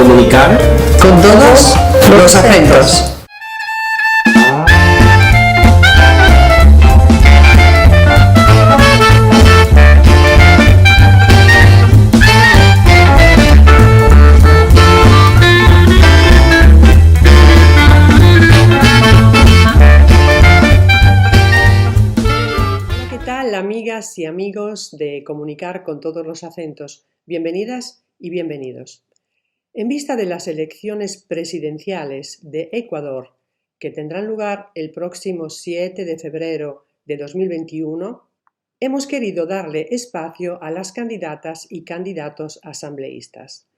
Comunicar con todos los acentos. Amigas y amigos de Comunicar con todos los acentos, bienvenidas y bienvenidos. En vista de las elecciones presidenciales de Ecuador, que tendrán lugar el próximo 7 de febrero de 2021, hemos querido darle espacio a las candidatas y candidatos asambleístas.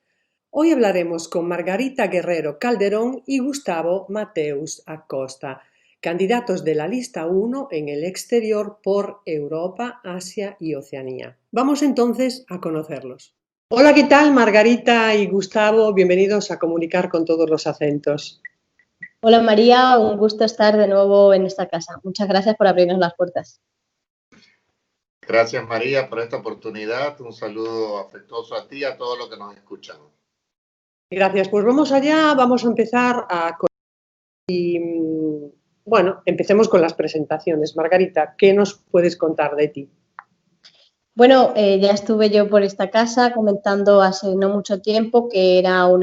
Hoy hablaremos con Margarita Guerrero Calderón y Gustavo Mateus Acosta, candidatos de la lista 1 en el exterior por Europa, Asia y Oceanía. Vamos entonces a conocerlos. Hola, ¿qué tal? Margarita y Gustavo, bienvenidos a Comunicar con todos los acentos. Hola María, un gusto estar de nuevo en esta casa. Muchas gracias por abrirnos las puertas. Gracias María por esta oportunidad. Un saludo afectuoso a ti y a todos los que nos escuchan. Gracias, pues vamos allá, vamos a empezar Bueno, empecemos con las presentaciones. Margarita, ¿qué nos puedes contar de ti? Bueno, ya estuve yo por esta casa comentando hace no mucho tiempo que era un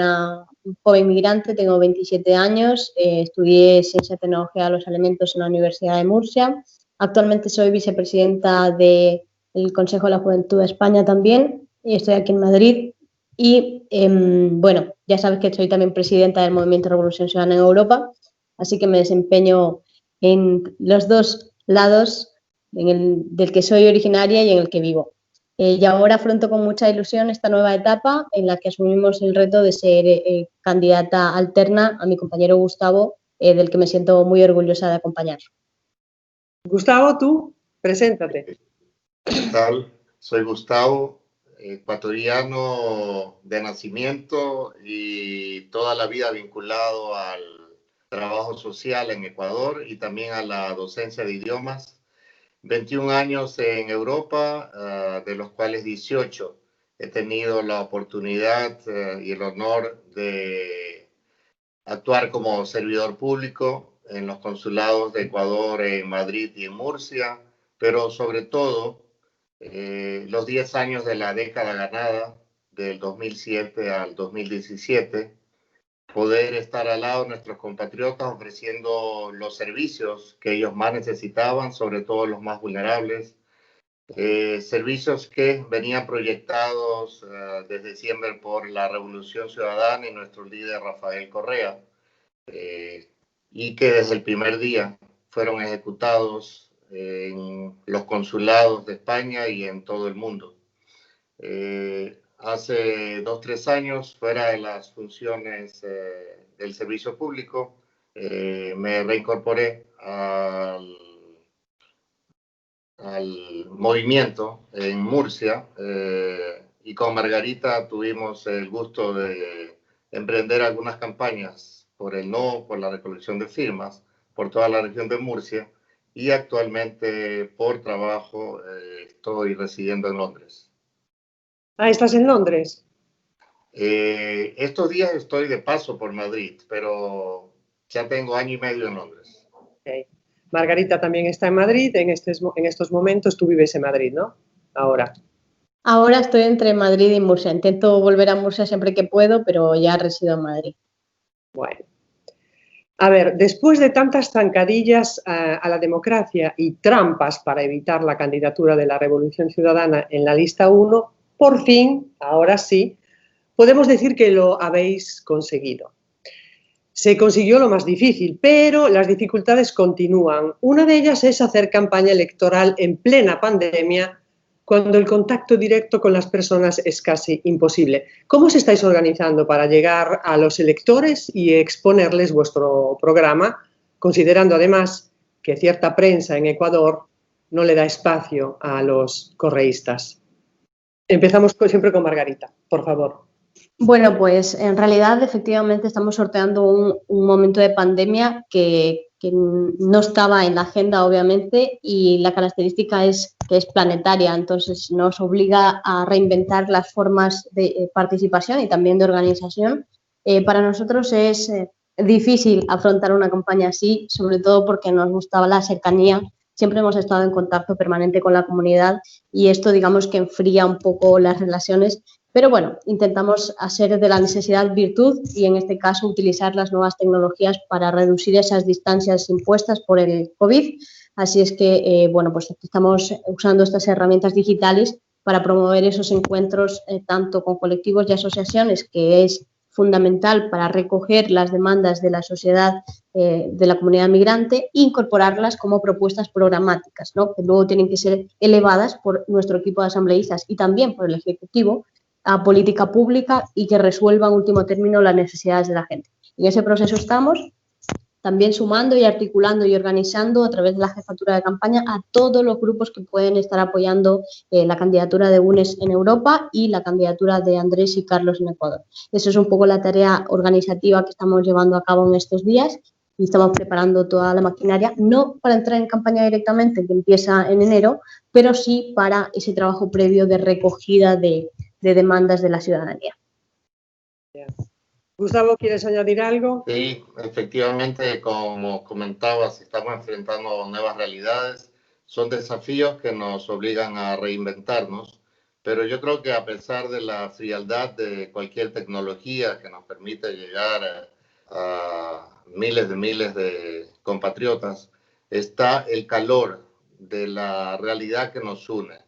joven migrante, tengo 27 años, estudié Ciencia y Tecnología de los Alimentos en la Universidad de Murcia. Actualmente soy vicepresidenta del Consejo de la Juventud de España también y estoy aquí en Madrid. Y bueno, ya sabes que soy también presidenta del Movimiento Revolución Ciudadana en Europa. Así que me desempeño en los dos lados, del que soy originaria y en el que vivo. Y ahora afronto con mucha ilusión esta nueva etapa en la que asumimos el reto de ser candidata alterna a mi compañero Gustavo, del que me siento muy orgullosa de acompañar. Gustavo, tú, preséntate. ¿Qué tal? Soy Gustavo, ecuatoriano de nacimiento y toda la vida vinculado al trabajo social en Ecuador y también a la docencia de idiomas. 21 años en Europa, de los cuales 18 he tenido la oportunidad y el honor de actuar como servidor público en los consulados de Ecuador en Madrid y en Murcia, pero sobre todo los 10 años de la década ganada, del 2007 al 2017, poder estar al lado de nuestros compatriotas ofreciendo los servicios que ellos más necesitaban, sobre todo los más vulnerables, servicios que venían proyectados desde siempre por la Revolución Ciudadana y nuestro líder Rafael Correa, y que desde el primer día fueron ejecutados en los consulados de España y en todo el mundo. Hace 2-3 años, fuera de las funciones del servicio público, me reincorporé al movimiento en Murcia y con Margarita tuvimos el gusto de emprender algunas campañas por el no, por la recolección de firmas, por toda la región de Murcia y actualmente por trabajo estoy residiendo en Londres. Ah, ¿estás en Londres? Estos días estoy de paso por Madrid, pero ya tengo año y medio en Londres. Okay. Margarita también está en Madrid, en estos momentos tú vives en Madrid, ¿no? Ahora estoy entre Madrid y Murcia. Intento volver a Murcia siempre que puedo, pero ya resido en Madrid. Bueno. A ver, después de tantas zancadillas a la democracia y trampas para evitar la candidatura de la Revolución Ciudadana en la lista 1, por fin, ahora sí, podemos decir que lo habéis conseguido. Se consiguió lo más difícil, pero las dificultades continúan. Una de ellas es hacer campaña electoral en plena pandemia, cuando el contacto directo con las personas es casi imposible. ¿Cómo os estáis organizando para llegar a los electores y exponerles vuestro programa, considerando además que cierta prensa en Ecuador no le da espacio a los correístas? Empezamos siempre con Margarita, por favor. Bueno, pues en realidad efectivamente estamos sorteando un momento de pandemia que no estaba en la agenda obviamente y la característica es que es planetaria, entonces nos obliga a reinventar las formas de participación y también de organización Para nosotros es difícil afrontar una campaña así, sobre todo porque nos gustaba la cercanía. Siempre hemos estado en contacto permanente con la comunidad y esto, digamos, que enfría un poco las relaciones. Pero bueno, intentamos hacer de la necesidad virtud y en este caso utilizar las nuevas tecnologías para reducir esas distancias impuestas por el COVID. Así es que, bueno, pues estamos usando estas herramientas digitales para promover esos encuentros tanto con colectivos y asociaciones, que es fundamental para recoger las demandas de la sociedad, de la comunidad migrante, e incorporarlas como propuestas programáticas, ¿no? Que luego tienen que ser elevadas por nuestro equipo de asambleístas y también por el Ejecutivo a política pública y que resuelva en último término las necesidades de la gente. En ese proceso estamos, también sumando y articulando y organizando a través de la jefatura de campaña a todos los grupos que pueden estar apoyando la candidatura de UNES en Europa y la candidatura de Andrés y Carlos en Ecuador. Eso es un poco la tarea organizativa que estamos llevando a cabo en estos días y estamos preparando toda la maquinaria, no para entrar en campaña directamente, que empieza en enero, pero sí para ese trabajo previo de recogida de demandas de la ciudadanía. Gustavo, ¿quieres añadir algo? Sí, efectivamente, como comentabas, estamos enfrentando nuevas realidades. Son desafíos que nos obligan a reinventarnos, pero yo creo que a pesar de la frialdad de cualquier tecnología que nos permite llegar a miles de compatriotas, está el calor de la realidad que nos une.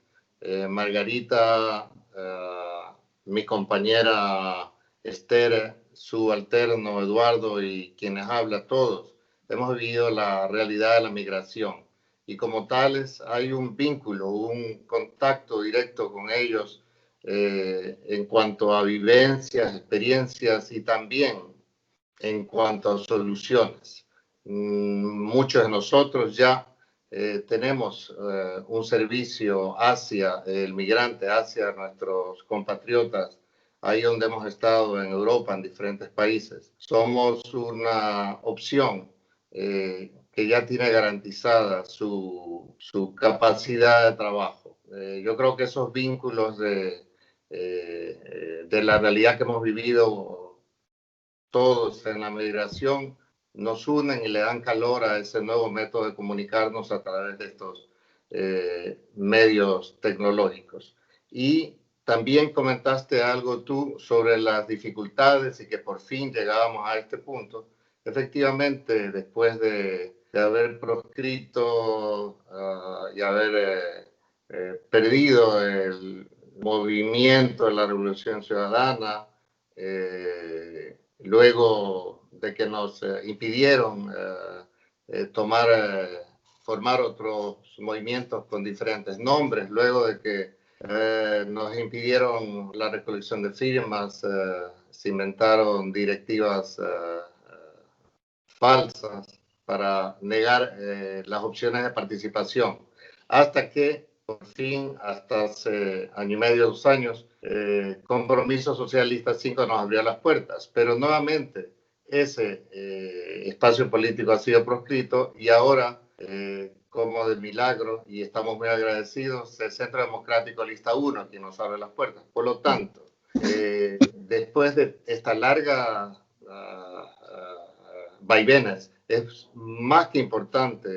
Margarita, mi compañera Esther, su alterno Eduardo y quienes hablan, todos hemos vivido la realidad de la migración y como tales hay un vínculo, un contacto directo con ellos en cuanto a vivencias, experiencias y también en cuanto a soluciones. Muchos de nosotros ya tenemos un servicio hacia el migrante, hacia nuestros compatriotas, ahí donde hemos estado en Europa, en diferentes países. Somos una opción que ya tiene garantizada su capacidad de trabajo. Yo creo que esos vínculos de la realidad que hemos vivido todos en la migración nos unen y le dan calor a ese nuevo método de comunicarnos a través de estos medios tecnológicos. Y también comentaste algo tú sobre las dificultades y que por fin llegábamos a este punto. Efectivamente, después de haber proscrito y haber perdido el movimiento de la Revolución Ciudadana, luego de que nos impidieron formar otros movimientos con diferentes nombres, luego de que nos impidieron la recolección de firmas, se inventaron directivas falsas para negar las opciones de participación, hasta que por fin, hasta hace año y medio, 2 años, Compromiso Socialista 5 nos abrió las puertas, pero nuevamente ese espacio político ha sido proscrito y ahora, como de milagro, y estamos muy agradecidos, el Centro Democrático Lista 1 quien nos abre las puertas. Por lo tanto, después de esta larga vaivenes, es más que importante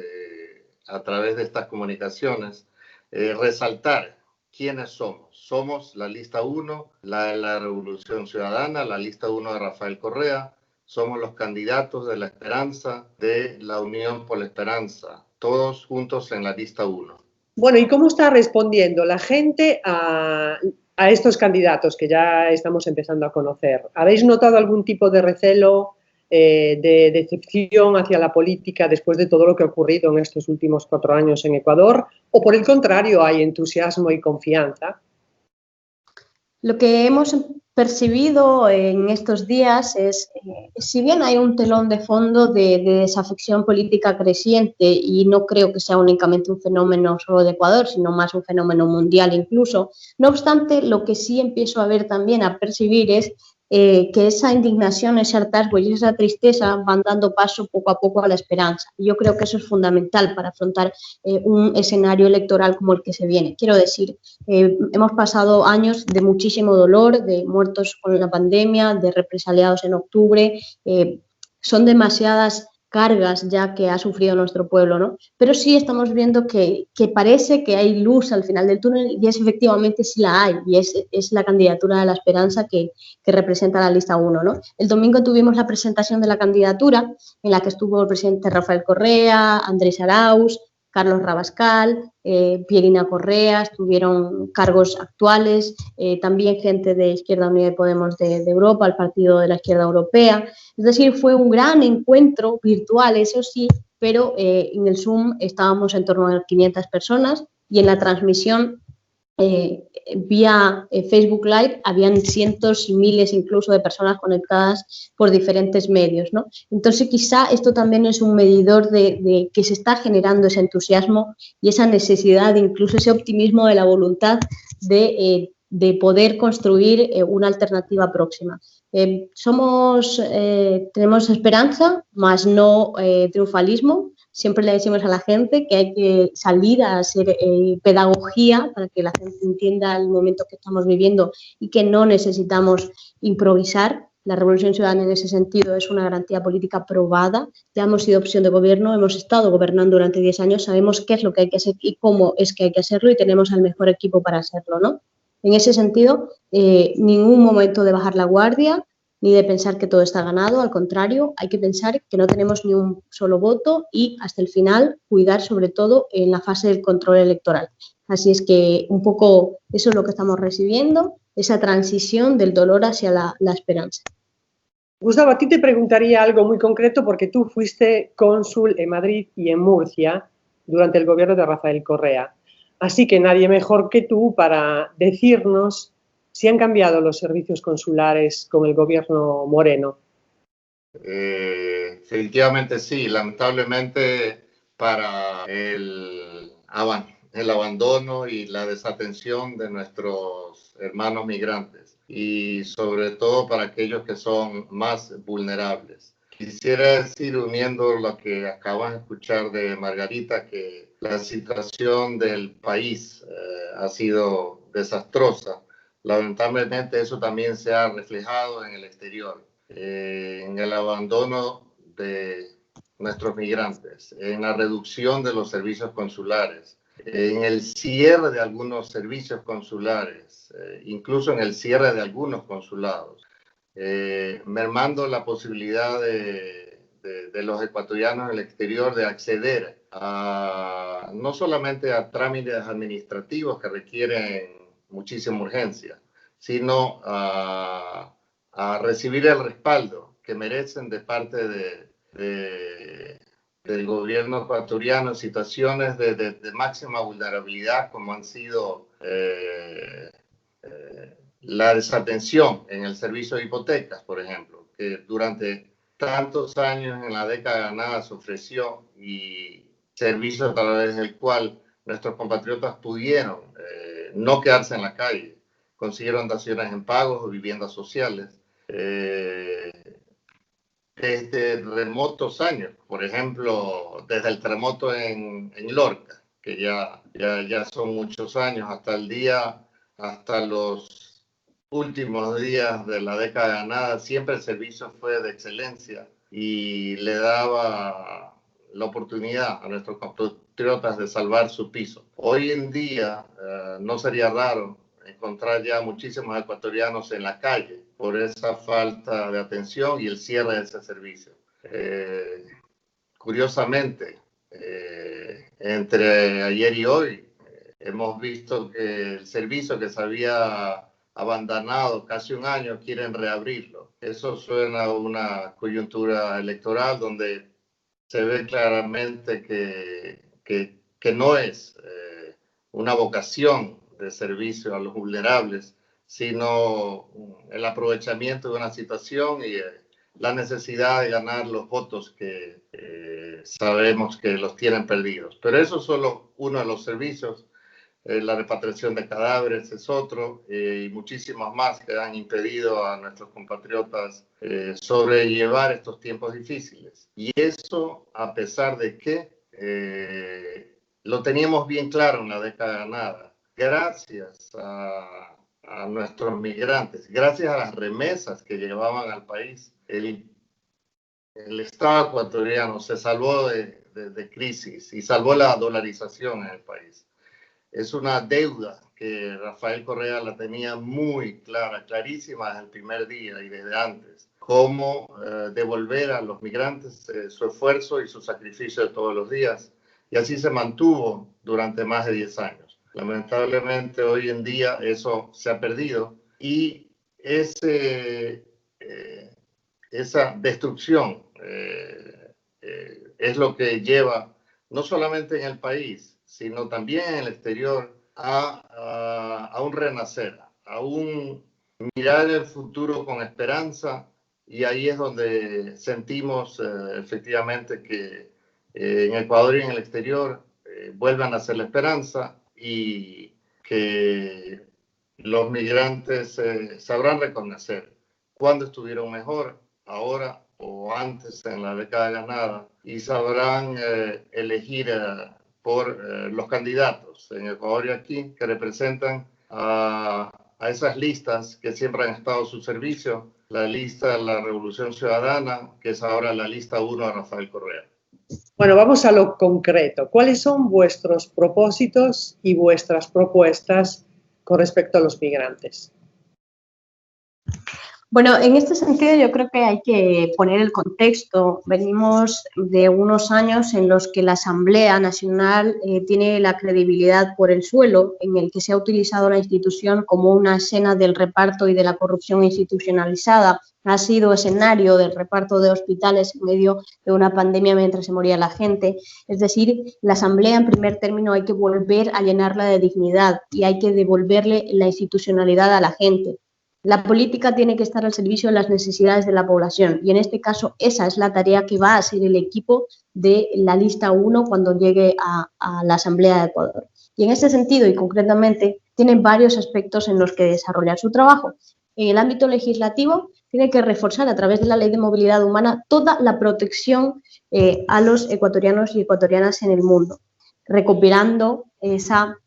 a través de estas comunicaciones resaltar quiénes somos. Somos la Lista 1, la de la Revolución Ciudadana, la Lista 1 de Rafael Correa. Somos los candidatos de la esperanza, de la Unión por la Esperanza, todos juntos en la Lista 1. Bueno, ¿y cómo está respondiendo la gente a estos candidatos que ya estamos empezando a conocer? ¿Habéis notado algún tipo de recelo, de decepción hacia la política después de todo lo que ha ocurrido en estos últimos 4 años en Ecuador? ¿O por el contrario hay entusiasmo y confianza? Lo que hemos percibido en estos días es, si bien hay un telón de fondo de desafección política creciente, y no creo que sea únicamente un fenómeno solo de Ecuador, sino más un fenómeno mundial incluso, no obstante, lo que sí empiezo a ver también, a percibir es que esa indignación, ese hartazgo y esa tristeza van dando paso poco a poco a la esperanza. Y yo creo que eso es fundamental para afrontar un escenario electoral como el que se viene. Quiero decir, hemos pasado años de muchísimo dolor, de muertos con la pandemia, de represaliados en octubre, son demasiadas cargas ya que ha sufrido nuestro pueblo, ¿no? Pero sí estamos viendo que parece que hay luz al final del túnel y es efectivamente sí la hay y es la candidatura de la esperanza que representa la lista 1, ¿no? El domingo tuvimos la presentación de la candidatura en la que estuvo el presidente Rafael Correa, Andrés Arauz, Carlos Rabascal, Pierina Correa, estuvieron cargos actuales, también gente de Izquierda Unida y Podemos de Europa, el Partido de la Izquierda Europea. Es decir, fue un gran encuentro virtual, eso sí, pero en el Zoom estábamos en torno a 500 personas y en la transmisión vía Facebook Live habían cientos y miles incluso de personas conectadas por diferentes medios, ¿no? Entonces quizá esto también es un medidor de que se está generando ese entusiasmo y esa necesidad, incluso ese optimismo de la voluntad de poder construir una alternativa próxima. Tenemos esperanza, más no triunfalismo. Siempre le decimos a la gente que hay que salir a hacer pedagogía para que la gente entienda el momento que estamos viviendo y que no necesitamos improvisar. La Revolución Ciudadana en ese sentido es una garantía política probada. Ya hemos sido opción de gobierno, hemos estado gobernando durante 10 años, sabemos qué es lo que hay que hacer y cómo es que hay que hacerlo y tenemos al mejor equipo para hacerlo, ¿no? En ese sentido, ningún momento de bajar la guardia, ni de pensar que todo está ganado, al contrario, hay que pensar que no tenemos ni un solo voto y hasta el final cuidar sobre todo en la fase del control electoral. Así es que un poco eso es lo que estamos recibiendo, esa transición del dolor hacia la esperanza. Gustavo, a ti te preguntaría algo muy concreto porque tú fuiste cónsul en Madrid y en Murcia durante el gobierno de Rafael Correa. Así que nadie mejor que tú para decirnos si han cambiado los servicios consulares con el gobierno Moreno. Definitivamente sí, lamentablemente para el abandono y la desatención de nuestros hermanos migrantes y sobre todo para aquellos que son más vulnerables. Quisiera decir, uniendo lo que acabas de escuchar de Margarita, que la situación del país ha sido desastrosa. Lamentablemente eso también se ha reflejado en el exterior, en el abandono de nuestros migrantes, en la reducción de los servicios consulares, en el cierre de algunos servicios consulares, incluso en el cierre de algunos consulados, mermando la posibilidad de los ecuatorianos en el exterior de acceder a, no solamente a trámites administrativos que requieren muchísima urgencia, sino a recibir el respaldo que merecen de parte del gobierno ecuatoriano en situaciones de máxima vulnerabilidad, como han sido la desatención en el servicio de hipotecas, por ejemplo, que durante tantos años en la década ganada se ofreció y servicio a través del cual nuestros compatriotas pudieron no quedarse en la calle, consiguieron daciones en pagos o viviendas sociales. Desde remotos años, por ejemplo, desde el terremoto en Lorca, que ya son muchos años, hasta los últimos días de la década ganada, siempre el servicio fue de excelencia y le daba la oportunidad a nuestros compatriotas de salvar su piso. Hoy en día no sería raro encontrar ya muchísimos ecuatorianos en la calle por esa falta de atención y el cierre de ese servicio. Curiosamente, entre ayer y hoy, hemos visto que el servicio que se había abandonado casi un año quieren reabrirlo. Eso suena a una coyuntura electoral donde se ve claramente que no es una vocación de servicio a los vulnerables, sino el aprovechamiento de una situación y la necesidad de ganar los votos que sabemos que los tienen perdidos. Pero eso es solo uno de los servicios. la repatriación de cadáveres es otro, y muchísimas más que han impedido a nuestros compatriotas sobrellevar estos tiempos difíciles. Y eso a pesar de que lo teníamos bien claro en la década ganada. Gracias a nuestros migrantes, gracias a las remesas que llevaban al país, el Estado ecuatoriano se salvó de crisis y salvó la dolarización en el país. Es una deuda que Rafael Correa la tenía muy clara, clarísima desde el primer día y desde antes. Cómo devolver a los migrantes su esfuerzo y su sacrificio de todos los días. Y así se mantuvo durante más de 10 años. Lamentablemente hoy en día eso se ha perdido y esa destrucción es lo que lleva no solamente en el país, sino también en el exterior a un renacer, a un mirar el futuro con esperanza, y ahí es donde sentimos efectivamente que en Ecuador y en el exterior vuelvan a ser la esperanza y que los migrantes sabrán reconocer cuándo estuvieron mejor, ahora o antes en la década ganada, y sabrán elegir por los candidatos en Ecuador y aquí que representan a esas listas que siempre han estado a su servicio, la lista de la Revolución Ciudadana, que es ahora la lista 1 de Rafael Correa. Bueno, vamos a lo concreto. ¿Cuáles son vuestros propósitos y vuestras propuestas con respecto a los migrantes? Bueno, en este sentido yo creo que hay que poner el contexto. Venimos de unos años en los que la Asamblea Nacional tiene la credibilidad por el suelo, en el que se ha utilizado la institución como una escena del reparto y de la corrupción institucionalizada. Ha sido escenario del reparto de hospitales en medio de una pandemia mientras se moría la gente. Es decir, la Asamblea en primer término hay que volver a llenarla de dignidad y hay que devolverle la institucionalidad a la gente. La política tiene que estar al servicio de las necesidades de la población y en este caso esa es la tarea que va a hacer el equipo de la lista 1 cuando llegue a la Asamblea de Ecuador. Y en este sentido y concretamente tienen varios aspectos en los que desarrollar su trabajo. En el ámbito legislativo tiene que reforzar a través de la Ley de Movilidad Humana toda la protección a los ecuatorianos y ecuatorianas en el mundo, recopilando esa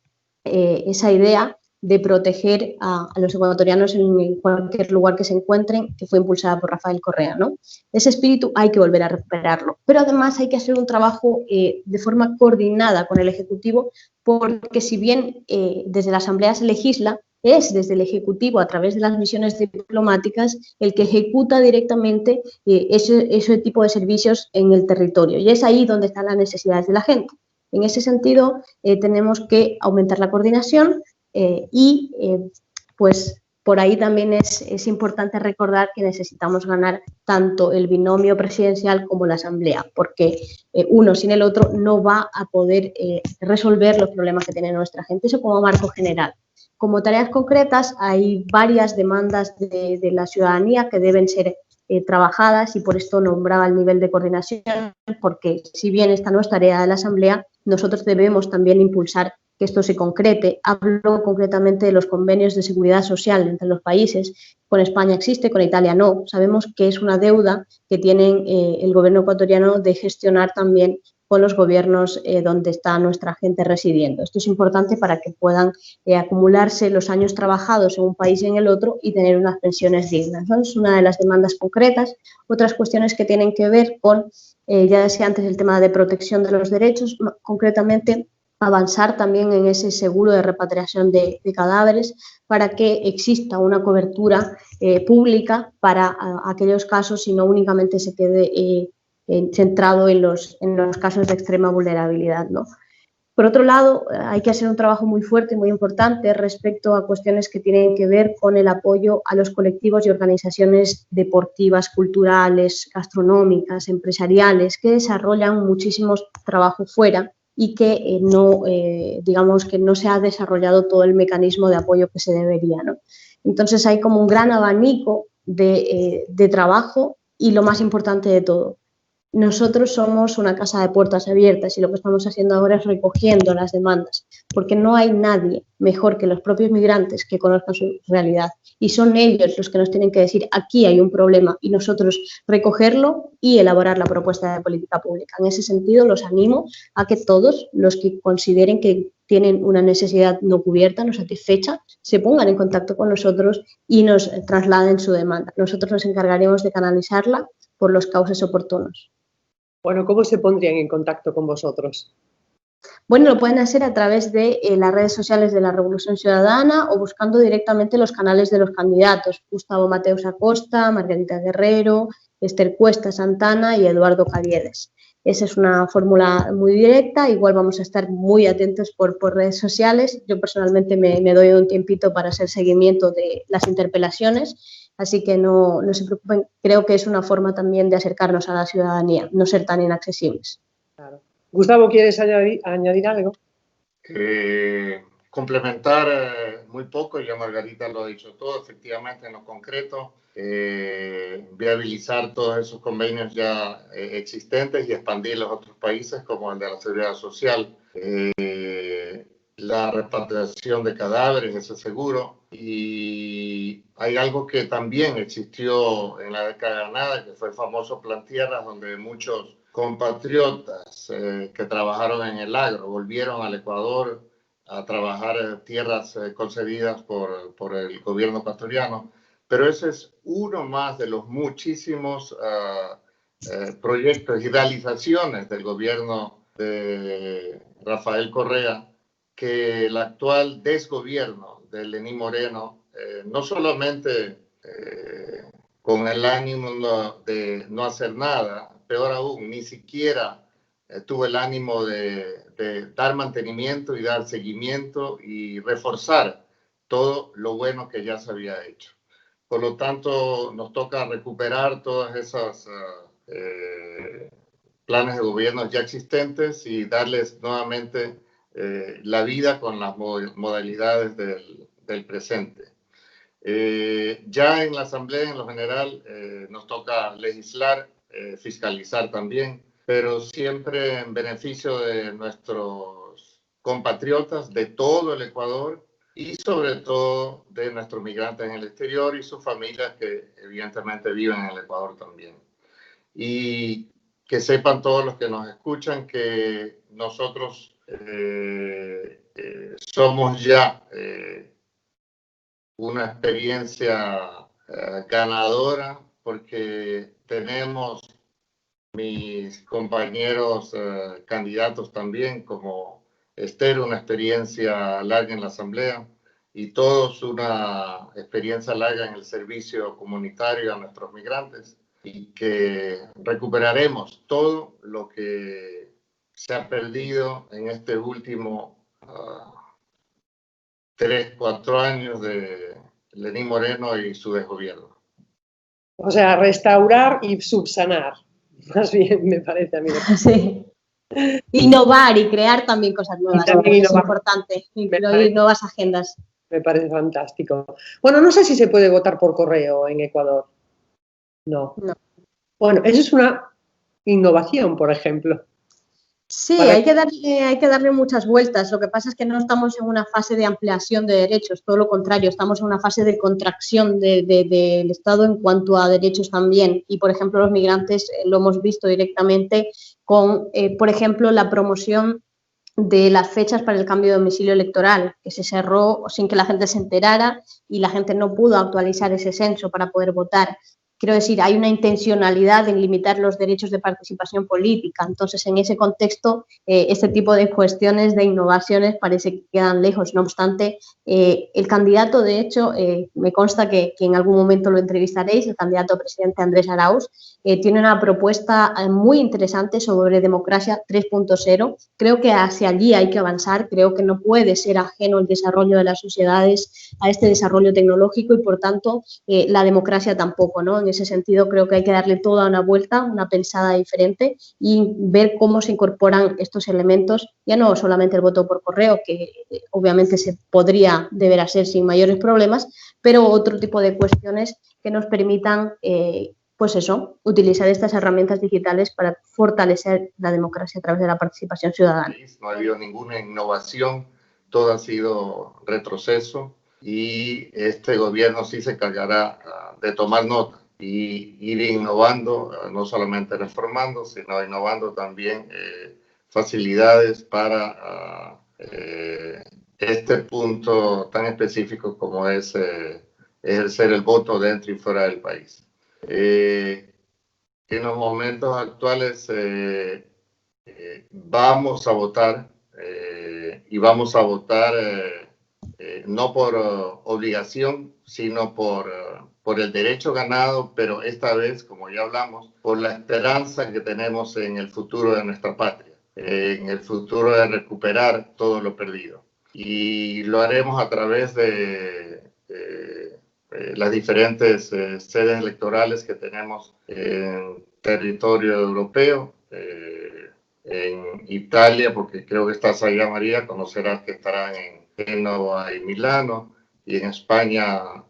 idea de proteger a los ecuatorianos en cualquier lugar que se encuentren, que fue impulsada por Rafael Correa, ¿no? Ese espíritu hay que volver a recuperarlo, pero además hay que hacer un trabajo de forma coordinada con el Ejecutivo, porque si bien desde la Asamblea se legisla, es desde el Ejecutivo, a través de las misiones diplomáticas, el que ejecuta directamente ese tipo de servicios en el territorio, y es ahí donde están las necesidades de la gente. En ese sentido, tenemos que aumentar la coordinación, pues por ahí también es importante recordar que necesitamos ganar tanto el binomio presidencial como la Asamblea, porque uno sin el otro no va a poder resolver los problemas que tiene nuestra gente. Eso como marco general. Como tareas concretas hay varias demandas de la ciudadanía que deben ser trabajadas y por esto nombraba el nivel de coordinación, porque si bien esta no es tarea de la Asamblea, nosotros debemos también impulsar que esto se concrete. Hablo concretamente de los convenios de seguridad social entre los países. Con España existe, con Italia no. Sabemos que es una deuda que tiene el gobierno ecuatoriano de gestionar también con los gobiernos donde está nuestra gente residiendo. Esto es importante para que puedan acumularse los años trabajados en un país y en el otro y tener unas pensiones dignas, ¿no? Es una de las demandas concretas. Otras cuestiones que tienen que ver con, ya decía antes, el tema de protección de los derechos, concretamente avanzar también en ese seguro de repatriación de cadáveres para que exista una cobertura pública para aquellos casos y no únicamente se quede centrado en los casos de extrema vulnerabilidad, ¿no? Por otro lado, hay que hacer un trabajo muy fuerte y muy importante respecto a cuestiones que tienen que ver con el apoyo a los colectivos y organizaciones deportivas, culturales, gastronómicas, empresariales, que desarrollan muchísimos trabajos fuera y que digamos que no se ha desarrollado todo el mecanismo de apoyo que se debería, ¿no? Entonces hay como un gran abanico de trabajo y lo más importante de todo, Nosotros somos una casa de puertas abiertas y lo que estamos haciendo ahora es recogiendo las demandas, porque no hay nadie mejor que los propios migrantes que conozcan su realidad y son ellos los que nos tienen que decir aquí hay un problema y nosotros recogerlo y elaborar la propuesta de política pública. En ese sentido, los animo a que todos los que consideren que tienen una necesidad no cubierta, no satisfecha, se pongan en contacto con nosotros y nos trasladen su demanda. Nosotros nos encargaremos de canalizarla por los cauces oportunos. Bueno, ¿cómo se pondrían en contacto con vosotros? Bueno, lo pueden hacer a través de las redes sociales de la Revolución Ciudadana o buscando directamente los canales de los candidatos, Gustavo Mateus Acosta, Margarita Guerrero, Esther Cuesta Santana y Eduardo Caviedes. Esa es una fórmula muy directa, igual vamos a estar muy atentos por redes sociales. Yo personalmente me doy un tiempito para hacer seguimiento de las interpelaciones, así que no se preocupen, creo que es una forma también de acercarnos a la ciudadanía, no ser tan inaccesibles. Claro. Gustavo, ¿quieres añadir algo? Complementar muy poco, ya Margarita lo ha dicho todo, efectivamente en lo concreto, viabilizar todos esos convenios ya existentes y expandirlos a otros países como el de la Seguridad Social, la repatriación de cadáveres, ese seguro. Y hay algo que también existió en la década de Granada, que fue el famoso Plan Tierras, donde muchos compatriotas que trabajaron en el agro volvieron al Ecuador a trabajar tierras concedidas por el gobierno ecuatoriano, pero ese es uno más de los muchísimos proyectos y realizaciones del gobierno de Rafael Correa, que el actual desgobierno de Lenín Moreno, no solamente con el ánimo de no hacer nada, peor aún, ni siquiera tuvo el ánimo de dar mantenimiento y dar seguimiento y reforzar todo lo bueno que ya se había hecho. Por lo tanto, nos toca recuperar todas esas planes de gobierno ya existentes y darles nuevamente la vida con las modalidades del presente. Ya en la Asamblea, en lo general, nos toca legislar, fiscalizar también, pero siempre en beneficio de nuestros compatriotas de todo el Ecuador y sobre todo de nuestros migrantes en el exterior y sus familias que evidentemente viven en el Ecuador también. Y que sepan todos los que nos escuchan que nosotros somos ya una experiencia ganadora porque tenemos mis compañeros candidatos también, como Esther, una experiencia larga en la Asamblea y todos una experiencia larga en el servicio comunitario a nuestros migrantes y que recuperaremos todo lo que se ha perdido en este último 3-4 años de Lenín Moreno y su desgobierno. O sea, restaurar y subsanar. Más bien, me parece a mí. Sí. Innovar y crear también cosas nuevas. También es importante. Incluir nuevas agendas. Me parece fantástico. Bueno, no sé si se puede votar por correo en Ecuador. No. Bueno, eso es una innovación, por ejemplo. Sí, hay que darle muchas vueltas. Lo que pasa es que no estamos en una fase de ampliación de derechos, todo lo contrario, estamos en una fase de contracción del Estado en cuanto a derechos también. Y, por ejemplo, los migrantes lo hemos visto directamente con, por ejemplo, la promoción de las fechas para el cambio de domicilio electoral, que se cerró sin que la gente se enterara y la gente no pudo actualizar ese censo para poder votar. Quiero decir, hay una intencionalidad en limitar los derechos de participación política. Entonces, en ese contexto, este tipo de cuestiones, de innovaciones, parece que quedan lejos. No obstante, el candidato, de hecho, me consta que en algún momento lo entrevistaréis, el candidato a presidente Andrés Arauz, tiene una propuesta muy interesante sobre democracia 3.0. Creo que hacia allí hay que avanzar. Creo que no puede ser ajeno el desarrollo de las sociedades a este desarrollo tecnológico y, por tanto, la democracia tampoco, ¿no? En ese sentido, creo que hay que darle toda una vuelta, una pensada diferente y ver cómo se incorporan estos elementos, ya no solamente el voto por correo, que obviamente se deber hacer sin mayores problemas, pero otro tipo de cuestiones que nos permitan pues eso, utilizar estas herramientas digitales para fortalecer la democracia a través de la participación ciudadana. No ha habido ninguna innovación, todo ha sido retroceso y este gobierno sí se encargará de tomar nota y ir innovando, no solamente reformando, sino innovando también facilidades para este punto tan específico como es ejercer el voto dentro y fuera del país. En los momentos actuales vamos a votar y vamos a votar no por obligación, sino por el derecho ganado, pero esta vez, como ya hablamos, por la esperanza que tenemos en el futuro de nuestra patria, en el futuro de recuperar todo lo perdido. Y lo haremos a través de las diferentes sedes electorales que tenemos en territorio europeo, en Italia, porque creo que estás allá, María, conocerás que estarán en Génova y Milano, y en España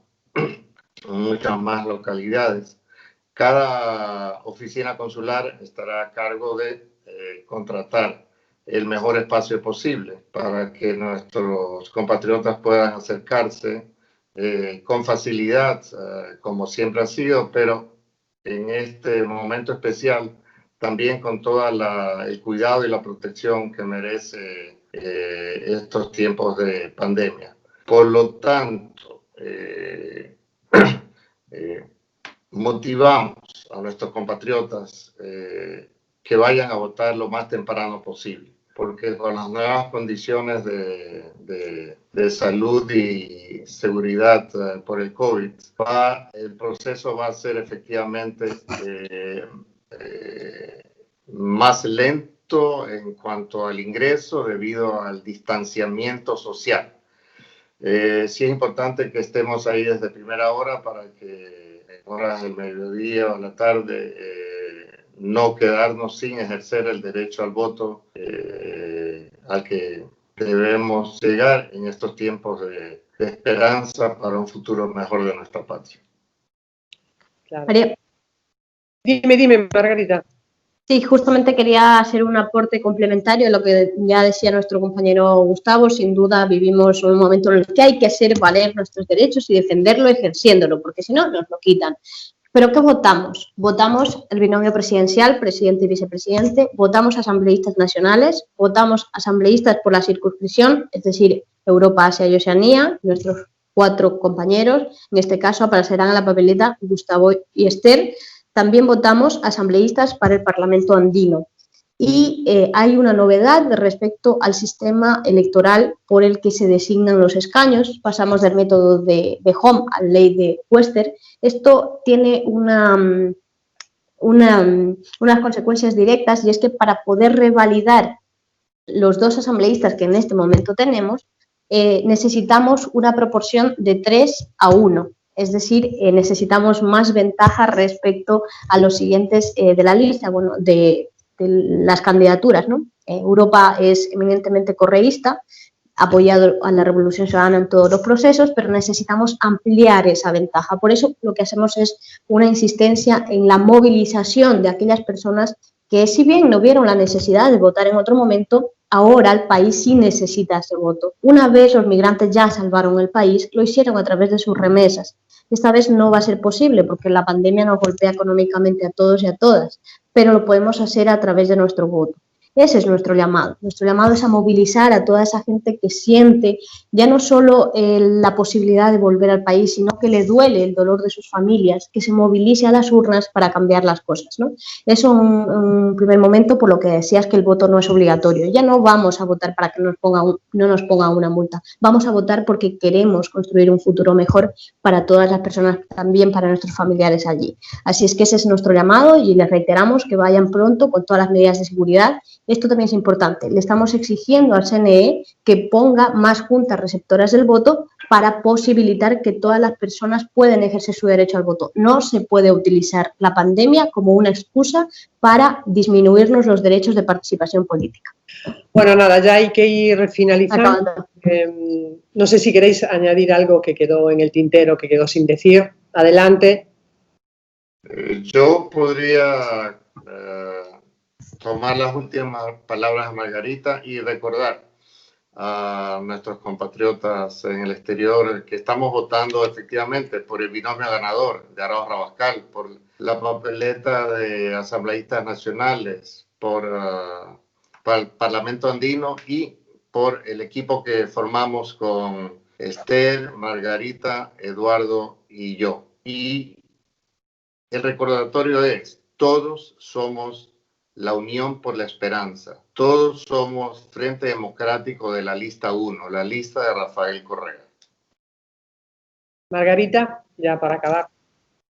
muchas más localidades. Cada oficina consular estará a cargo de contratar el mejor espacio posible para que nuestros compatriotas puedan acercarse con facilidad, como siempre ha sido, pero en este momento especial también con todo el cuidado y la protección que merece estos tiempos de pandemia. Por lo tanto, motivamos a nuestros compatriotas que vayan a votar lo más temprano posible, porque con las nuevas condiciones de salud y seguridad por el COVID, el proceso va a ser efectivamente más lento en cuanto al ingreso debido al distanciamiento social. Sí es importante que estemos ahí desde primera hora para que en horas del mediodía o la tarde no quedarnos sin ejercer el derecho al voto al que debemos llegar en estos tiempos de esperanza para un futuro mejor de nuestra patria. Claro. María. Dime, Margarita. Sí, justamente quería hacer un aporte complementario a lo que ya decía nuestro compañero Gustavo. Sin duda vivimos un momento en el que hay que hacer valer nuestros derechos y defenderlo ejerciéndolo, porque si no, nos lo quitan. ¿Pero qué votamos? Votamos el binomio presidencial, presidente y vicepresidente, votamos asambleístas nacionales, votamos asambleístas por la circunscripción, es decir, Europa, Asia y Oceanía, nuestros 4 compañeros, en este caso aparecerán en la papeleta Gustavo y Esther. También votamos asambleístas para el Parlamento andino. Y hay una novedad respecto al sistema electoral por el que se designan los escaños. Pasamos del método de Home a la ley de Webster. Esto tiene unas consecuencias directas, y es que para poder revalidar los 2 asambleístas que en este momento tenemos, necesitamos una proporción de 3-1. Es decir, necesitamos más ventaja respecto a los siguientes de la lista, bueno, de las candidaturas, ¿no? Europa es eminentemente correísta, apoyado a la Revolución Ciudadana en todos los procesos, pero necesitamos ampliar esa ventaja. Por eso lo que hacemos es una insistencia en la movilización de aquellas personas que, si bien no vieron la necesidad de votar en otro momento, ahora el país sí necesita ese voto. Una vez los migrantes ya salvaron el país, lo hicieron a través de sus remesas. Esta vez no va a ser posible porque la pandemia nos golpea económicamente a todos y a todas, pero lo podemos hacer a través de nuestro voto. Ese es nuestro llamado. Nuestro llamado es a movilizar a toda esa gente que siente ya no solo la posibilidad de volver al país, sino que le duele el dolor de sus familias, que se movilice a las urnas para cambiar las cosas, ¿no? Eso en un primer momento, por lo que decías que el voto no es obligatorio. Ya no vamos a votar para que no nos pongan una multa. Vamos a votar porque queremos construir un futuro mejor para todas las personas, también para nuestros familiares allí. Así es que ese es nuestro llamado y les reiteramos que vayan pronto con todas las medidas de seguridad. Esto también es importante. Le estamos exigiendo al CNE que ponga más juntas receptoras del voto para posibilitar que todas las personas puedan ejercer su derecho al voto. No se puede utilizar la pandemia como una excusa para disminuirnos los derechos de participación política. Bueno, nada, ya hay que ir finalizando. No sé si queréis añadir algo que quedó en el tintero, que quedó sin decir. Adelante. Yo podría tomar las últimas palabras de Margarita y recordar a nuestros compatriotas en el exterior que estamos votando efectivamente por el binomio ganador de Arauz Rabascal, por la papeleta de asambleístas nacionales, por el Parlamento Andino y por el equipo que formamos con Esther, Margarita, Eduardo y yo. Y el recordatorio es: todos somos la Unión por la Esperanza. Todos somos Frente Democrático de la lista 1, la lista de Rafael Correa. Margarita, ya para acabar.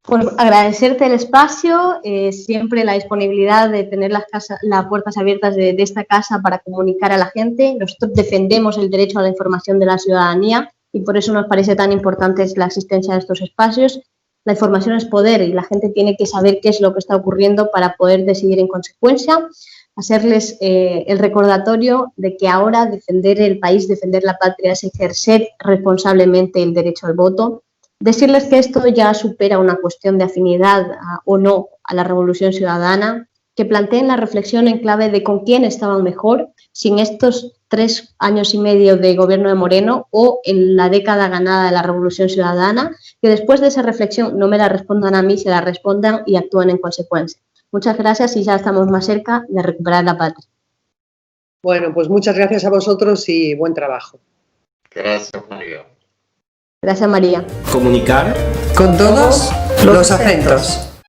Pues agradecerte el espacio, siempre la disponibilidad de tener las puertas abiertas de esta casa para comunicar a la gente. Nosotros defendemos el derecho a la información de la ciudadanía y por eso nos parece tan importante la asistencia a estos espacios. La información es poder y la gente tiene que saber qué es lo que está ocurriendo para poder decidir en consecuencia. Hacerles el recordatorio de que ahora defender el país, defender la patria es ejercer responsablemente el derecho al voto. Decirles que esto ya supera una cuestión de afinidad o no a la Revolución Ciudadana, que planteen la reflexión en clave de con quién estaban mejor, sin estos 3 años y medio de gobierno de Moreno o en la década ganada de la Revolución Ciudadana, que después de esa reflexión no me la respondan a mí, se la respondan y actúen en consecuencia. Muchas gracias y ya estamos más cerca de recuperar la patria. Bueno, pues muchas gracias a vosotros y buen trabajo. Gracias, María. Gracias, María. Comunicar con todos los acentos.